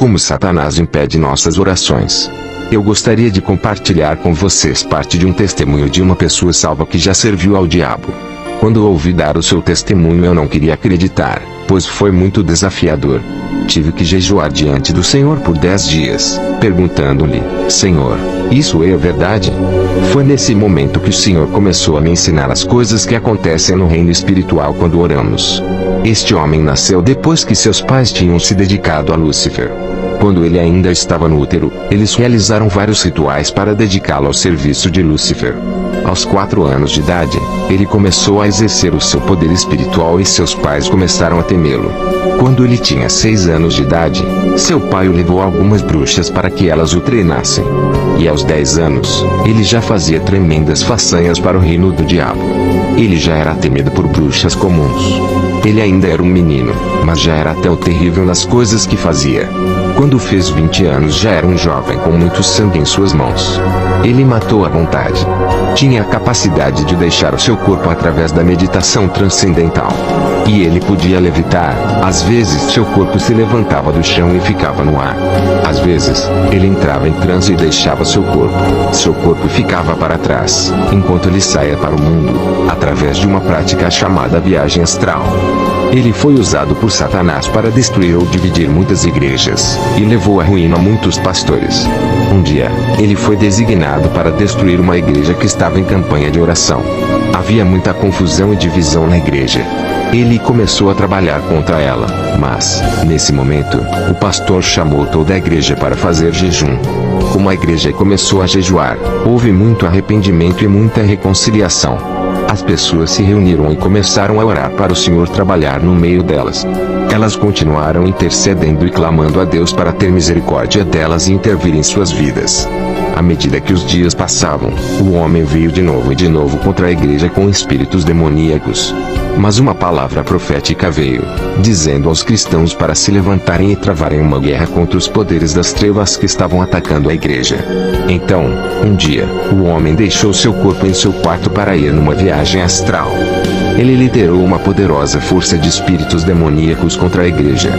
como Satanás impede nossas orações. Eu gostaria de compartilhar com vocês parte de um testemunho de uma pessoa salva que já serviu ao diabo. Quando ouvi dar o seu testemunho eu não queria acreditar, pois foi muito desafiador. Tive que jejuar diante do Senhor por 10 dias, perguntando-lhe: Senhor, isso é verdade? Foi nesse momento que o Senhor começou a me ensinar as coisas que acontecem no reino espiritual quando oramos. Este homem nasceu depois que seus pais tinham se dedicado a Lúcifer. Quando ele ainda estava no útero, eles realizaram vários rituais para dedicá-lo ao serviço de Lúcifer. Aos 4 anos de idade, ele começou a exercer o seu poder espiritual e seus pais começaram a temê-lo. Quando ele tinha 6 anos de idade, seu pai o levou a algumas bruxas para que elas o treinassem. E aos 10 anos, ele já fazia tremendas façanhas para o reino do diabo. Ele já era temido por bruxas comuns. Ele ainda era um menino, mas já era tão terrível nas coisas que fazia. Quando fez 20 anos já era um jovem com muito sangue em suas mãos. Ele matou à vontade. Tinha a capacidade de deixar o seu corpo através da meditação transcendental. E ele podia levitar. Às vezes seu corpo se levantava do chão e ficava no ar. Às vezes, ele entrava em transe e deixava seu corpo. Seu corpo ficava para trás, enquanto ele saía para o mundo, através de uma prática chamada viagem astral. Ele foi usado por Satanás para destruir ou dividir muitas igrejas, e levou à ruína muitos pastores. Um dia, ele foi designado para destruir uma igreja que estava em campanha de oração. Havia muita confusão e divisão na igreja. Ele começou a trabalhar contra ela, mas, nesse momento, o pastor chamou toda a igreja para fazer jejum. Como a igreja começou a jejuar, houve muito arrependimento e muita reconciliação. As pessoas se reuniram e começaram a orar para o Senhor trabalhar no meio delas. Elas continuaram intercedendo e clamando a Deus para ter misericórdia delas e intervir em suas vidas. À medida que os dias passavam, o homem veio de novo contra a igreja com espíritos demoníacos. Mas uma palavra profética veio, dizendo aos cristãos para se levantarem e travarem uma guerra contra os poderes das trevas que estavam atacando a igreja. Então, um dia, o homem deixou seu corpo em seu quarto para ir numa viagem astral. Ele liderou uma poderosa força de espíritos demoníacos contra a igreja.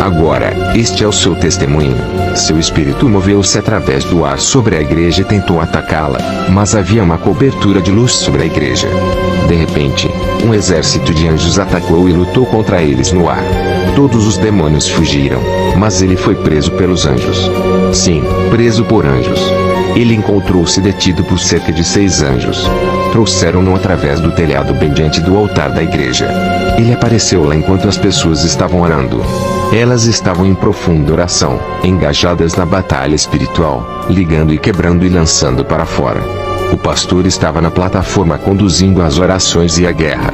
Agora, este é o seu testemunho. Seu espírito moveu-se através do ar sobre a igreja e tentou atacá-la, mas havia uma cobertura de luz sobre a igreja. De repente, um exército de anjos atacou e lutou contra eles no ar. Todos os demônios fugiram, mas ele foi preso pelos anjos. Sim, preso por anjos. Ele encontrou-se detido por cerca de 6 anjos. Trouxeram-no através do telhado bem diante do altar da igreja. Ele apareceu lá enquanto as pessoas estavam orando. Elas estavam em profunda oração, engajadas na batalha espiritual, ligando e quebrando e lançando para fora. O pastor estava na plataforma conduzindo as orações e a guerra.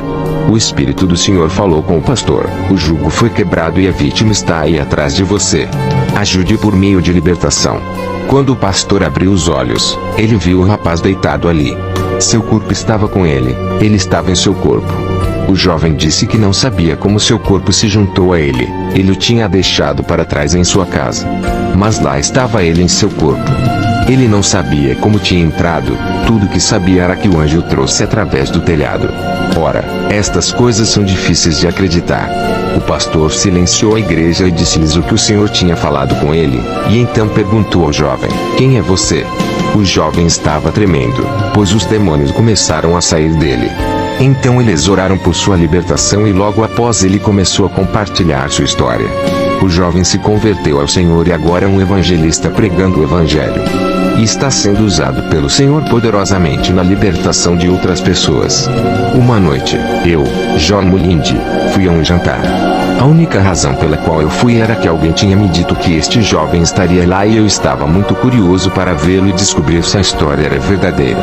O Espírito do Senhor falou com o pastor: o jugo foi quebrado e a vítima está aí atrás de você. Ajude por meio de libertação. Quando o pastor abriu os olhos, ele viu o rapaz deitado ali. Seu corpo estava com ele, ele estava em seu corpo. O jovem disse que não sabia como seu corpo se juntou a ele, ele o tinha deixado para trás em sua casa. Mas lá estava ele em seu corpo. Ele não sabia como tinha entrado, tudo que sabia era que o anjo o trouxe através do telhado. Ora, estas coisas são difíceis de acreditar. O pastor silenciou a igreja e disse-lhes o que o Senhor tinha falado com ele, e então perguntou ao jovem: quem é você? O jovem estava tremendo, pois os demônios começaram a sair dele. Então eles oraram por sua libertação e logo após ele começou a compartilhar sua história. O jovem se converteu ao Senhor e agora é um evangelista pregando o evangelho. E está sendo usado pelo Senhor poderosamente na libertação de outras pessoas. Uma noite, eu, John Mulindi, fui a um jantar. A única razão pela qual eu fui era que alguém tinha me dito que este jovem estaria lá e eu estava muito curioso para vê-lo e descobrir se a história era verdadeira.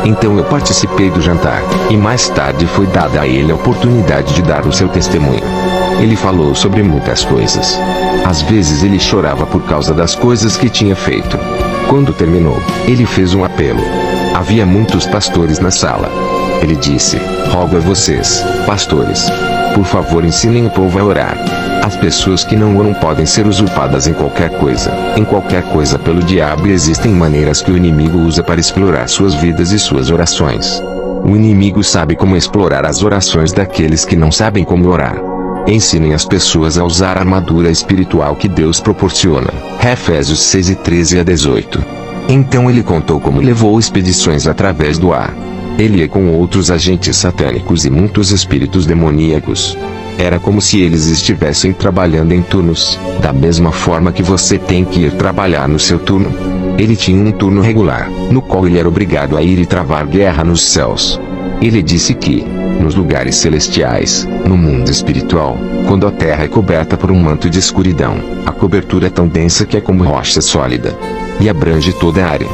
Então eu participei do jantar, e mais tarde foi dada a ele a oportunidade de dar o seu testemunho. Ele falou sobre muitas coisas. Às vezes ele chorava por causa das coisas que tinha feito. Quando terminou, ele fez um apelo. Havia muitos pastores na sala. Ele disse: rogo a vocês, pastores, por favor ensinem o povo a orar. As pessoas que não oram podem ser usurpadas em qualquer coisa pelo diabo, e existem maneiras que o inimigo usa para explorar suas vidas e suas orações. O inimigo sabe como explorar as orações daqueles que não sabem como orar. Ensinem as pessoas a usar a armadura espiritual que Deus proporciona. Efésios 6:13-18. Então ele contou como levou expedições através do ar. Ele ia com outros agentes satânicos e muitos espíritos demoníacos. Era como se eles estivessem trabalhando em turnos, da mesma forma que você tem que ir trabalhar no seu turno. Ele tinha um turno regular, no qual ele era obrigado a ir e travar guerra nos céus. Ele disse que, nos lugares celestiais, no mundo espiritual, quando a terra é coberta por um manto de escuridão, a cobertura é tão densa que é como rocha sólida. E abrange toda a área.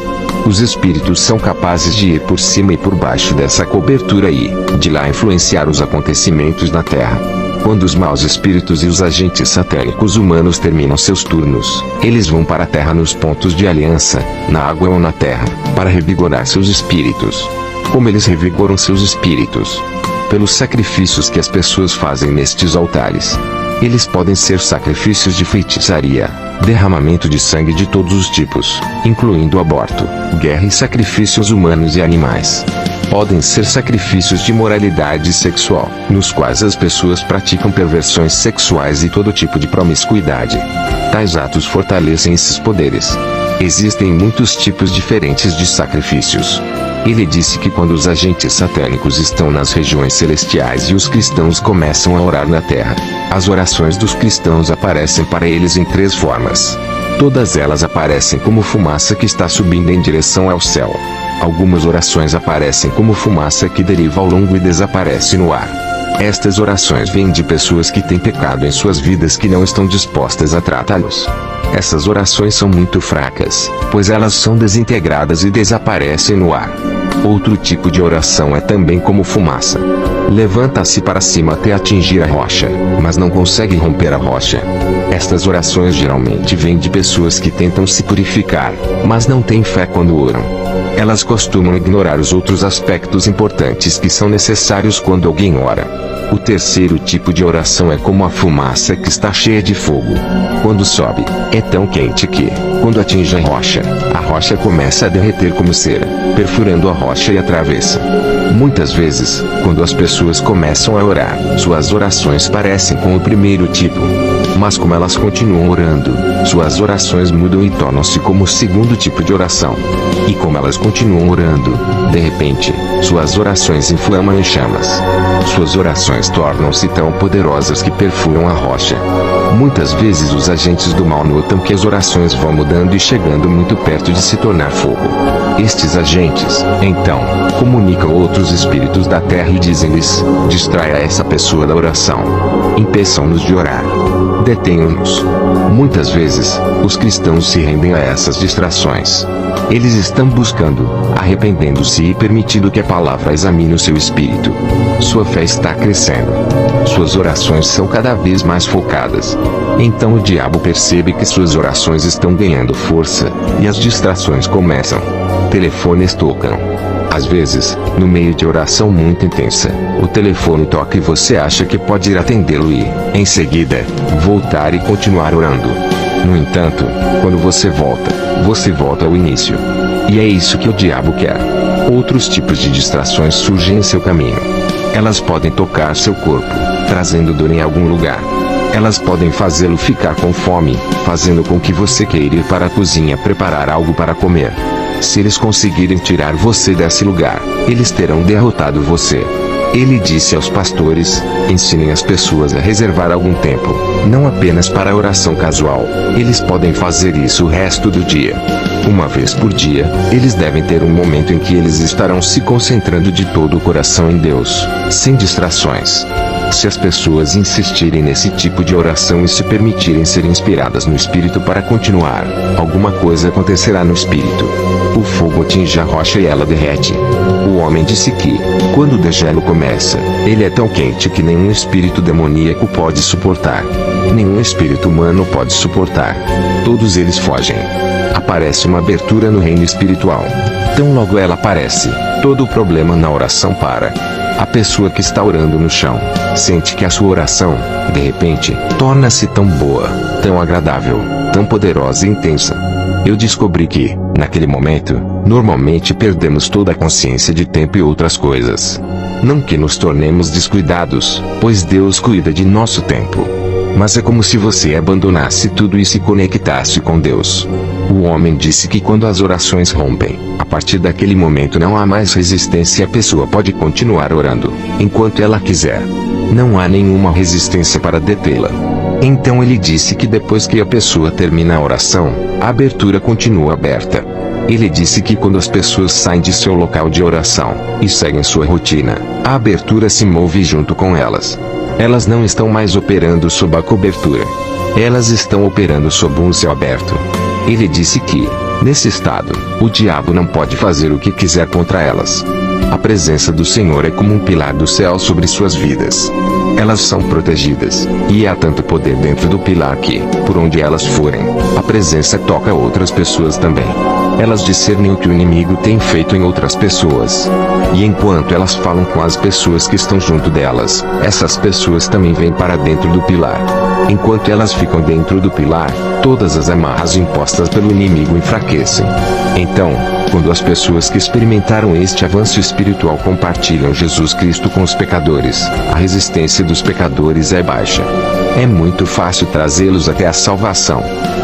Os espíritos são capazes de ir por cima e por baixo dessa cobertura e, de lá influenciar os acontecimentos na terra. Quando os maus espíritos e os agentes satânicos humanos terminam seus turnos, eles vão para a terra nos pontos de aliança, na água ou na terra, para revigorar seus espíritos. Como eles revigoram seus espíritos? Pelos sacrifícios que as pessoas fazem nestes altares. Eles podem ser sacrifícios de feitiçaria, derramamento de sangue de todos os tipos, incluindo aborto, guerra e sacrifícios humanos e animais. Podem ser sacrifícios de moralidade sexual, nos quais as pessoas praticam perversões sexuais e todo tipo de promiscuidade. Tais atos fortalecem esses poderes. Existem muitos tipos diferentes de sacrifícios. Ele disse que quando os agentes satânicos estão nas regiões celestiais e os cristãos começam a orar na terra, as orações dos cristãos aparecem para eles em 3 formas. Todas elas aparecem como fumaça que está subindo em direção ao céu. Algumas orações aparecem como fumaça que deriva ao longo e desaparece no ar. Estas orações vêm de pessoas que têm pecado em suas vidas que não estão dispostas a tratá-los. Essas orações são muito fracas, pois elas são desintegradas e desaparecem no ar. Outro tipo de oração é também como fumaça. Levanta-se para cima até atingir a rocha, mas não consegue romper a rocha. Estas orações geralmente vêm de pessoas que tentam se purificar, mas não têm fé quando oram. Elas costumam ignorar os outros aspectos importantes que são necessários quando alguém ora. O terceiro tipo de oração é como a fumaça que está cheia de fogo. Quando sobe, é tão quente que, quando atinge a rocha começa a derreter como cera, perfurando a rocha e a travessa. Muitas vezes, quando as pessoas começam a orar, suas orações parecem com o primeiro tipo. Mas como elas continuam orando, suas orações mudam e tornam-se como o segundo tipo de oração. E como elas continuam orando, de repente, suas orações inflamam em chamas. Suas orações tornam-se tão poderosas que perfuram a rocha. Muitas vezes os agentes do mal notam que as orações vão mudando e chegando muito perto de se tornar fogo. Estes agentes, então, comunicam outros espíritos da terra e dizem-lhes: distraia essa pessoa da oração. Impeçam-nos de orar. Detenham-nos. Muitas vezes, os cristãos se rendem a essas distrações. Eles estão buscando, arrependendo-se e permitindo que a palavra examine o seu espírito. Sua fé está crescendo. Suas orações são cada vez mais focadas. Então o diabo percebe que suas orações estão ganhando força, e as distrações começam. Telefones tocam. Às vezes, no meio de oração muito intensa, o telefone toca e você acha que pode ir atendê-lo e, em seguida, voltar e continuar orando. No entanto, quando você volta ao início. E é isso que o diabo quer. Outros tipos de distrações surgem em seu caminho. Elas podem tocar seu corpo, trazendo dor em algum lugar. Elas podem fazê-lo ficar com fome, fazendo com que você queira ir para a cozinha preparar algo para comer. Se eles conseguirem tirar você desse lugar, eles terão derrotado você. Ele disse aos pastores: ensinem as pessoas a reservar algum tempo, não apenas para a oração casual. Eles podem fazer isso o resto do dia. Uma vez por dia, eles devem ter um momento em que eles estarão se concentrando de todo o coração em Deus, sem distrações. Se as pessoas insistirem nesse tipo de oração e se permitirem ser inspiradas no Espírito para continuar, alguma coisa acontecerá no Espírito. O fogo atinge a rocha e ela derrete. O homem disse que, quando o degelo começa, ele é tão quente que nenhum espírito demoníaco pode suportar. Nenhum espírito humano pode suportar. Todos eles fogem. Aparece uma abertura no reino espiritual. Tão logo ela aparece, todo o problema na oração para. A pessoa que está orando no chão, sente que a sua oração, de repente, torna-se tão boa, tão agradável, tão poderosa e intensa. Eu descobri que, naquele momento, normalmente perdemos toda a consciência de tempo e outras coisas. Não que nos tornemos descuidados, pois Deus cuida de nosso tempo. Mas é como se você abandonasse tudo e se conectasse com Deus. O homem disse que quando as orações rompem, a partir daquele momento não há mais resistência e a pessoa pode continuar orando, enquanto ela quiser. Não há nenhuma resistência para detê-la. Então ele disse que depois que a pessoa termina a oração, a abertura continua aberta. Ele disse que quando as pessoas saem de seu local de oração, e seguem sua rotina, a abertura se move junto com elas. Elas não estão mais operando sob a cobertura. Elas estão operando sob um céu aberto. Ele disse que, nesse estado, o diabo não pode fazer o que quiser contra elas. A presença do Senhor é como um pilar do céu sobre suas vidas. Elas são protegidas, e há tanto poder dentro do pilar que, por onde elas forem, a presença toca outras pessoas também. Elas discernem o que o inimigo tem feito em outras pessoas. E enquanto elas falam com as pessoas que estão junto delas, essas pessoas também vêm para dentro do pilar. Enquanto elas ficam dentro do pilar, todas as amarras impostas pelo inimigo enfraquecem. Então, quando as pessoas que experimentaram este avanço espiritual compartilham Jesus Cristo com os pecadores, a resistência dos pecadores é baixa. É muito fácil trazê-los até a salvação.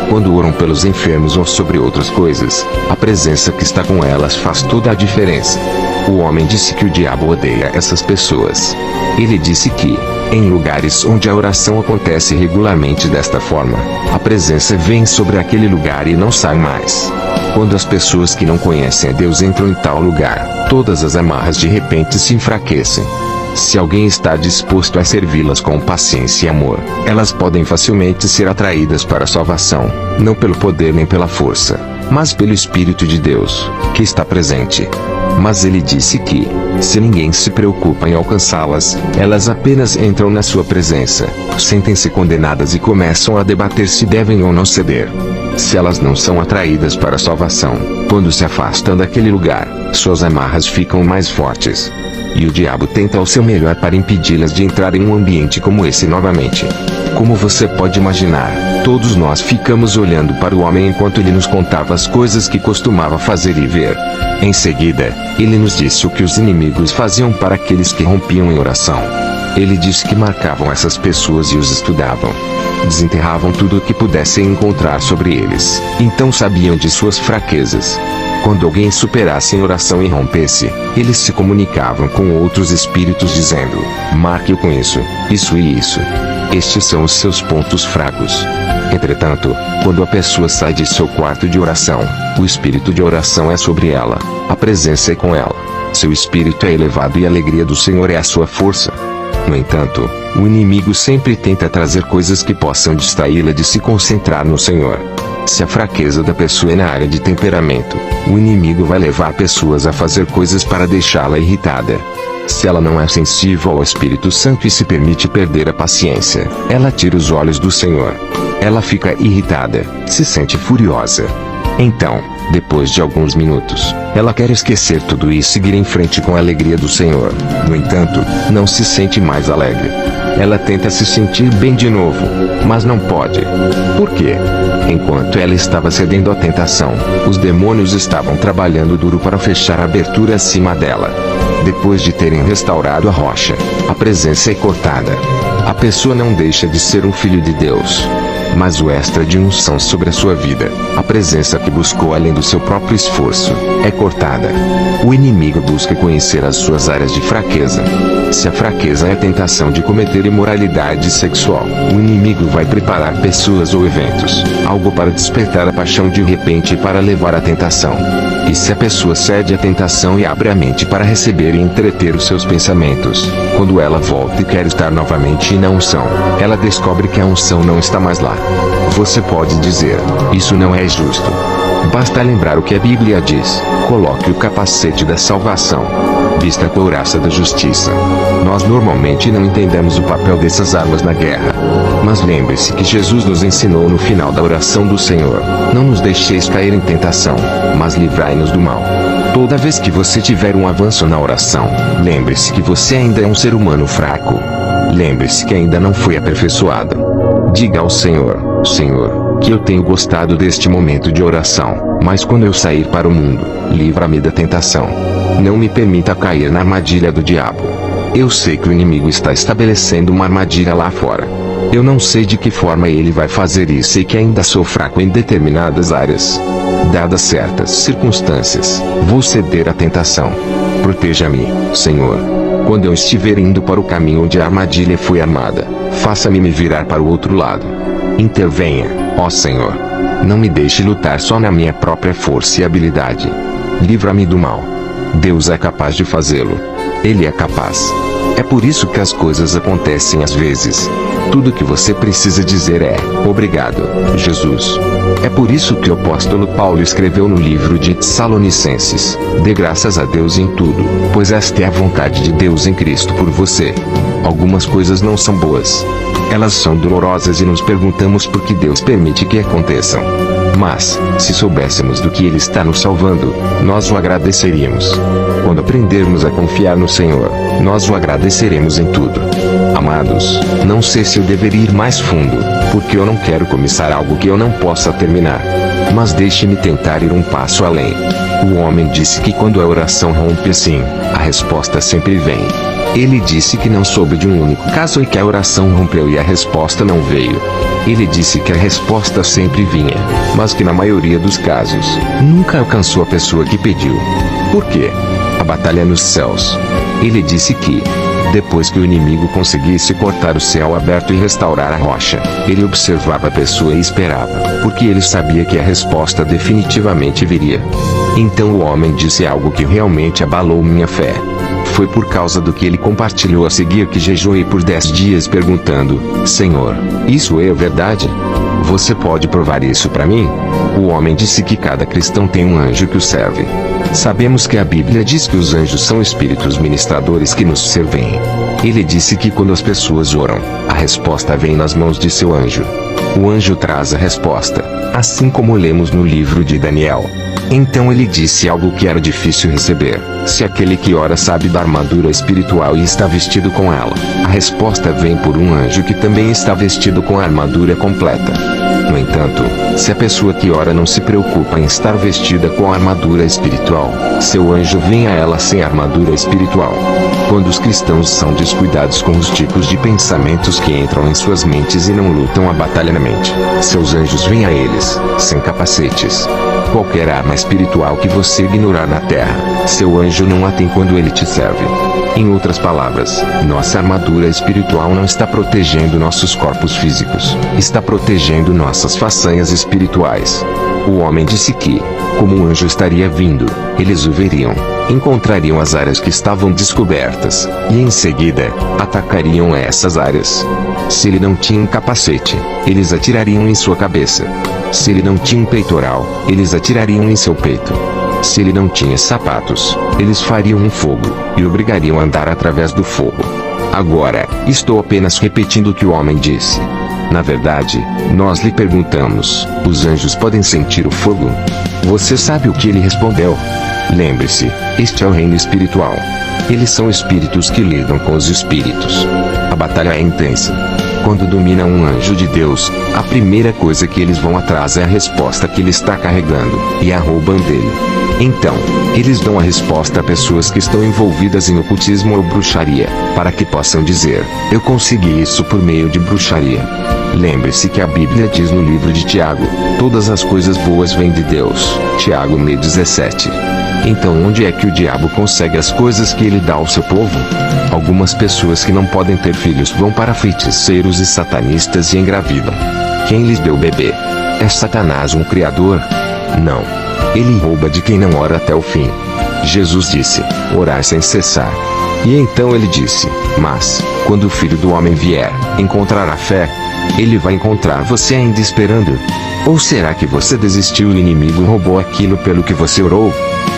Quando oram pelos enfermos ou sobre outras coisas, a presença que está com elas faz toda a diferença. O homem disse que o diabo odeia essas pessoas. Ele disse que, em lugares onde a oração acontece regularmente desta forma, a presença vem sobre aquele lugar e não sai mais. Quando as pessoas que não conhecem a Deus entram em tal lugar, todas as amarras de repente se enfraquecem. Se alguém está disposto a servi-las com paciência e amor, elas podem facilmente ser atraídas para a salvação, não pelo poder nem pela força, mas pelo Espírito de Deus, que está presente. Mas ele disse que, se ninguém se preocupa em alcançá-las, elas apenas entram na sua presença, sentem-se condenadas e começam a debater se devem ou não ceder. Se elas não são atraídas para a salvação, quando se afastam daquele lugar, suas amarras ficam mais fortes. E o diabo tenta o seu melhor para impedi-las de entrar em um ambiente como esse novamente. Como você pode imaginar, todos nós ficamos olhando para o homem enquanto ele nos contava as coisas que costumava fazer e ver. Em seguida, ele nos disse o que os inimigos faziam para aqueles que rompiam em oração. Ele disse que marcavam essas pessoas e os estudavam. Desenterravam tudo o que pudessem encontrar sobre eles, então sabiam de suas fraquezas. Quando alguém superasse em oração e rompesse, eles se comunicavam com outros espíritos dizendo: marque-o com isso e isso. Estes são os seus pontos fracos. Entretanto, quando a pessoa sai de seu quarto de oração, o espírito de oração é sobre ela, a presença é com ela. Seu espírito é elevado e a alegria do Senhor é a sua força. No entanto, o inimigo sempre tenta trazer coisas que possam distraí-la de se concentrar no Senhor. Se a fraqueza da pessoa é na área de temperamento, o inimigo vai levar pessoas a fazer coisas para deixá-la irritada. Se ela não é sensível ao Espírito Santo e se permite perder a paciência, ela tira os olhos do Senhor. Ela fica irritada, se sente furiosa. Então, depois de alguns minutos, ela quer esquecer tudo e seguir em frente com a alegria do Senhor. No entanto, não se sente mais alegre. Ela tenta se sentir bem de novo, mas não pode. Por quê? Enquanto ela estava cedendo à tentação, os demônios estavam trabalhando duro para fechar a abertura acima dela. Depois de terem restaurado a rocha, a presença é cortada. A pessoa não deixa de ser um filho de Deus. Mas o extra de unção sobre a sua vida, a presença que buscou além do seu próprio esforço, é cortada. O inimigo busca conhecer as suas áreas de fraqueza. Se a fraqueza é a tentação de cometer imoralidade sexual, o inimigo vai preparar pessoas ou eventos, algo para despertar a paixão de repente e para levar à tentação. E se a pessoa cede à tentação e abre a mente para receber e entreter os seus pensamentos, quando ela volta e quer estar novamente na unção, ela descobre que a unção não está mais lá. Você pode dizer: isso não é justo. Basta lembrar o que a Bíblia diz: coloque o capacete da salvação, vista a couraça da justiça. Nós normalmente não entendemos o papel dessas armas na guerra. Mas lembre-se que Jesus nos ensinou no final da oração do Senhor: não nos deixeis cair em tentação, mas livrai-nos do mal. Toda vez que você tiver um avanço na oração, lembre-se que você ainda é um ser humano fraco. Lembre-se que ainda não foi aperfeiçoado. Diga ao Senhor: Senhor, que eu tenho gostado deste momento de oração, mas quando eu sair para o mundo, livra-me da tentação. Não me permita cair na armadilha do diabo. Eu sei que o inimigo está estabelecendo uma armadilha lá fora. Eu não sei de que forma ele vai fazer isso e sei que ainda sou fraco em determinadas áreas. Dadas certas circunstâncias, vou ceder à tentação. Proteja-me, Senhor. Quando eu estiver indo para o caminho onde a armadilha foi armada, faça-me me virar para o outro lado. Intervenha, ó Senhor. Não me deixe lutar só na minha própria força e habilidade. Livra-me do mal. Deus é capaz de fazê-lo. Ele é capaz. É por isso que as coisas acontecem às vezes. Tudo que você precisa dizer é: obrigado, Jesus. É por isso que o apóstolo Paulo escreveu no livro de Tessalonicenses: dê graças a Deus em tudo, pois esta é a vontade de Deus em Cristo por você. Algumas coisas não são boas. Elas são dolorosas e nos perguntamos por que Deus permite que aconteçam. Mas, se soubéssemos do que Ele está nos salvando, nós o agradeceríamos. Quando aprendermos a confiar no Senhor, nós o agradeceremos em tudo. Amados, não sei se eu deveria ir mais fundo, porque eu não quero começar algo que eu não possa terminar. Mas deixe-me tentar ir um passo além. O homem disse que quando a oração rompe assim, a resposta sempre vem. Ele disse que não soube de um único caso em que a oração rompeu e a resposta não veio. Ele disse que a resposta sempre vinha, mas que na maioria dos casos, nunca alcançou a pessoa que pediu. Por quê? A batalha nos céus. Ele disse que, depois que o inimigo conseguisse cortar o céu aberto e restaurar a rocha, ele observava a pessoa e esperava, porque ele sabia que a resposta definitivamente viria. Então o homem disse algo que realmente abalou minha fé. Foi por causa do que ele compartilhou a seguir que jejuei por 10 dias perguntando: Senhor, isso é verdade? Você pode provar isso para mim? O homem disse que cada cristão tem um anjo que o serve. Sabemos que a Bíblia diz que os anjos são espíritos ministradores que nos servem. Ele disse que quando as pessoas oram, a resposta vem nas mãos de seu anjo. O anjo traz a resposta, assim como lemos no livro de Daniel. Então ele disse algo que era difícil receber: se aquele que ora sabe da armadura espiritual e está vestido com ela, a resposta vem por um anjo que também está vestido com a armadura completa. No entanto, se a pessoa que ora não se preocupa em estar vestida com a armadura espiritual, seu anjo vem a ela sem armadura espiritual. Quando os cristãos são descuidados com os tipos de pensamentos que entram em suas mentes e não lutam a batalha na mente, seus anjos vêm a eles, sem capacetes. Qualquer arma espiritual que você ignorar na terra, seu anjo não a tem quando ele te serve. Em outras palavras, nossa armadura espiritual não está protegendo nossos corpos físicos, está protegendo nossas façanhas espirituais. O homem disse que, como um anjo estaria vindo, eles o veriam, encontrariam as áreas que estavam descobertas, e em seguida, atacariam essas áreas. Se ele não tinha um capacete, eles atirariam em sua cabeça. Se ele não tinha um peitoral, eles atirariam em seu peito. Se ele não tinha sapatos, eles fariam um fogo, e o obrigariam a andar através do fogo. Agora, estou apenas repetindo o que o homem disse. Na verdade, nós lhe perguntamos: os anjos podem sentir o fogo? Você sabe o que ele respondeu? Lembre-se, este é o reino espiritual. Eles são espíritos que lidam com os espíritos. A batalha é intensa. Quando domina um anjo de Deus, a primeira coisa que eles vão atrás é a resposta que ele está carregando, e a roubam dele. Então, eles dão a resposta a pessoas que estão envolvidas em ocultismo ou bruxaria, para que possam dizer: eu consegui isso por meio de bruxaria. Lembre-se que a Bíblia diz no livro de Tiago: todas as coisas boas vêm de Deus. Tiago 1:17. Então onde é que o diabo consegue as coisas que ele dá ao seu povo? Algumas pessoas que não podem ter filhos vão para feiticeiros e satanistas e engravidam. Quem lhes deu o bebê? É Satanás um criador? Não. Ele rouba de quem não ora até o fim. Jesus disse: orai sem cessar. E então ele disse: mas, quando o Filho do Homem vier, encontrará fé? Ele vai encontrar você ainda esperando? Ou será que você desistiu e o inimigo roubou aquilo pelo que você orou?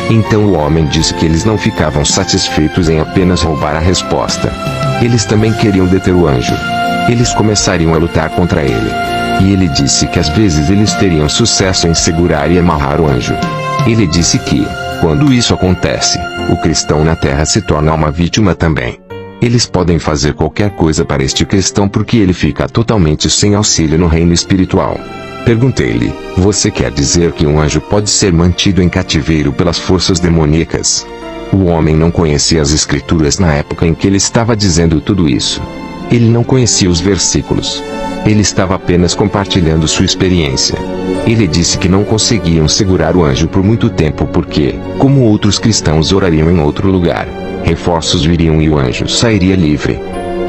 Então o homem disse que eles não ficavam satisfeitos em apenas roubar a resposta. Eles também queriam deter o anjo. Eles começariam a lutar contra ele. E ele disse que às vezes eles teriam sucesso em segurar e amarrar o anjo. Ele disse que, quando isso acontece, o cristão na terra se torna uma vítima também. Eles podem fazer qualquer coisa para este cristão porque ele fica totalmente sem auxílio no reino espiritual. Perguntei-lhe: você quer dizer que um anjo pode ser mantido em cativeiro pelas forças demoníacas? O homem não conhecia as escrituras na época em que ele estava dizendo tudo isso. Ele não conhecia os versículos. Ele estava apenas compartilhando sua experiência. Ele disse que não conseguiam segurar o anjo por muito tempo porque, como outros cristãos orariam em outro lugar, reforços viriam e o anjo sairia livre.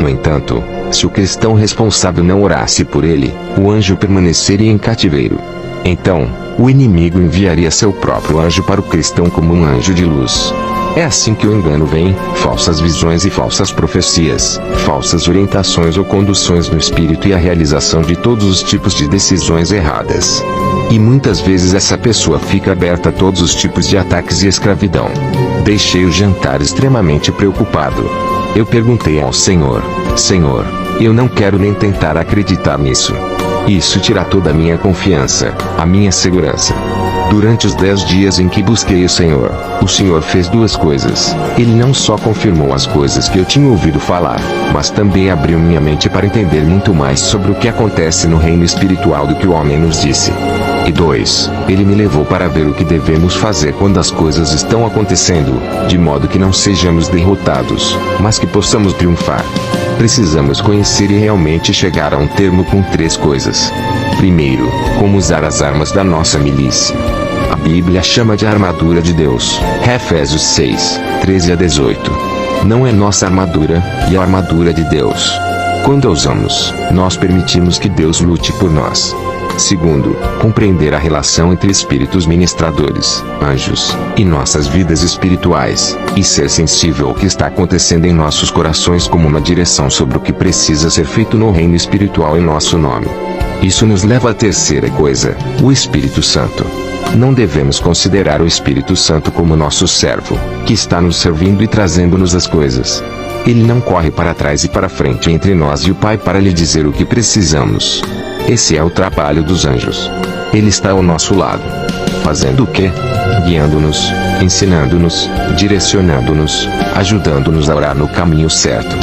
No entanto, se o cristão responsável não orasse por ele, o anjo permaneceria em cativeiro. Então, o inimigo enviaria seu próprio anjo para o cristão como um anjo de luz. É assim que o engano vem, falsas visões e falsas profecias, falsas orientações ou conduções no espírito e a realização de todos os tipos de decisões erradas. E muitas vezes essa pessoa fica aberta a todos os tipos de ataques e escravidão. Deixei o jantar extremamente preocupado. Eu perguntei ao Senhor: Senhor, eu não quero nem tentar acreditar nisso. Isso tira toda a minha confiança, a minha segurança. Durante os 10 dias em que busquei o Senhor fez duas coisas. Ele não só confirmou as coisas que eu tinha ouvido falar, mas também abriu minha mente para entender muito mais sobre o que acontece no reino espiritual do que o homem nos disse. E 2, ele me levou para ver o que devemos fazer quando as coisas estão acontecendo, de modo que não sejamos derrotados, mas que possamos triunfar. Precisamos conhecer e realmente chegar a um termo com 3 coisas. Primeiro, como usar as armas da nossa milícia. A Bíblia chama de armadura de Deus, Efésios 6, 13 a 18. Não é nossa armadura, e a armadura de Deus. Quando a usamos, nós permitimos que Deus lute por nós. Segundo, compreender a relação entre espíritos ministradores, anjos, e nossas vidas espirituais, e ser sensível ao que está acontecendo em nossos corações como uma direção sobre o que precisa ser feito no reino espiritual em nosso nome. Isso nos leva à terceira coisa, o Espírito Santo. Não devemos considerar o Espírito Santo como nosso servo, que está nos servindo e trazendo-nos as coisas. Ele não corre para trás e para frente entre nós e o Pai para lhe dizer o que precisamos. Esse é o trabalho dos anjos. Ele está ao nosso lado. Fazendo o quê? Guiando-nos, ensinando-nos, direcionando-nos, ajudando-nos a orar no caminho certo.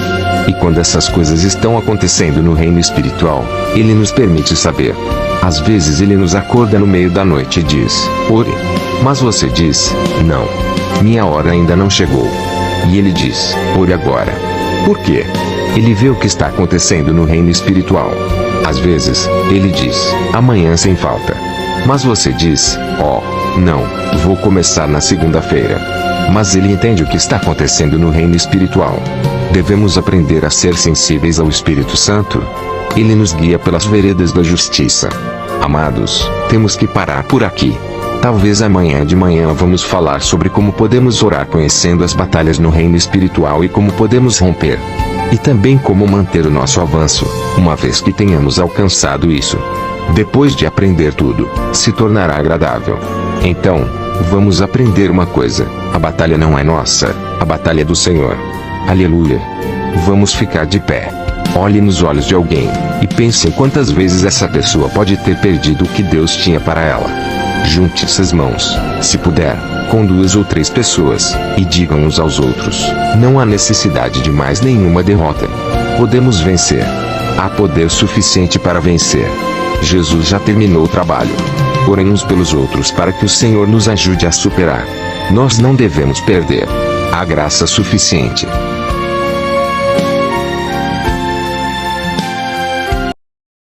E quando essas coisas estão acontecendo no reino espiritual, ele nos permite saber. Às vezes ele nos acorda no meio da noite e diz: ore. Mas você diz: não. Minha hora ainda não chegou. E ele diz: ore agora. Por quê? Ele vê o que está acontecendo no reino espiritual. Às vezes, ele diz: amanhã sem falta. Mas você diz: não, vou começar na segunda-feira. Mas ele entende o que está acontecendo no reino espiritual. Devemos aprender a ser sensíveis ao Espírito Santo. Ele nos guia pelas veredas da justiça. Amados, temos que parar por aqui. Talvez amanhã de manhã vamos falar sobre como podemos orar conhecendo as batalhas no reino espiritual e como podemos romper. E também como manter o nosso avanço, uma vez que tenhamos alcançado isso. Depois de aprender tudo, se tornará agradável. Então, vamos aprender uma coisa: a batalha não é nossa, a batalha é do Senhor. Aleluia! Vamos ficar de pé. Olhe nos olhos de alguém, e pense em quantas vezes essa pessoa pode ter perdido o que Deus tinha para ela. Junte essas mãos, se puder, com 2 ou 3 pessoas, e digam uns aos outros: não há necessidade de mais nenhuma derrota. Podemos vencer. Há poder suficiente para vencer. Jesus já terminou o trabalho. Orem uns pelos outros para que o Senhor nos ajude a superar. Nós não devemos perder. Há graça suficiente.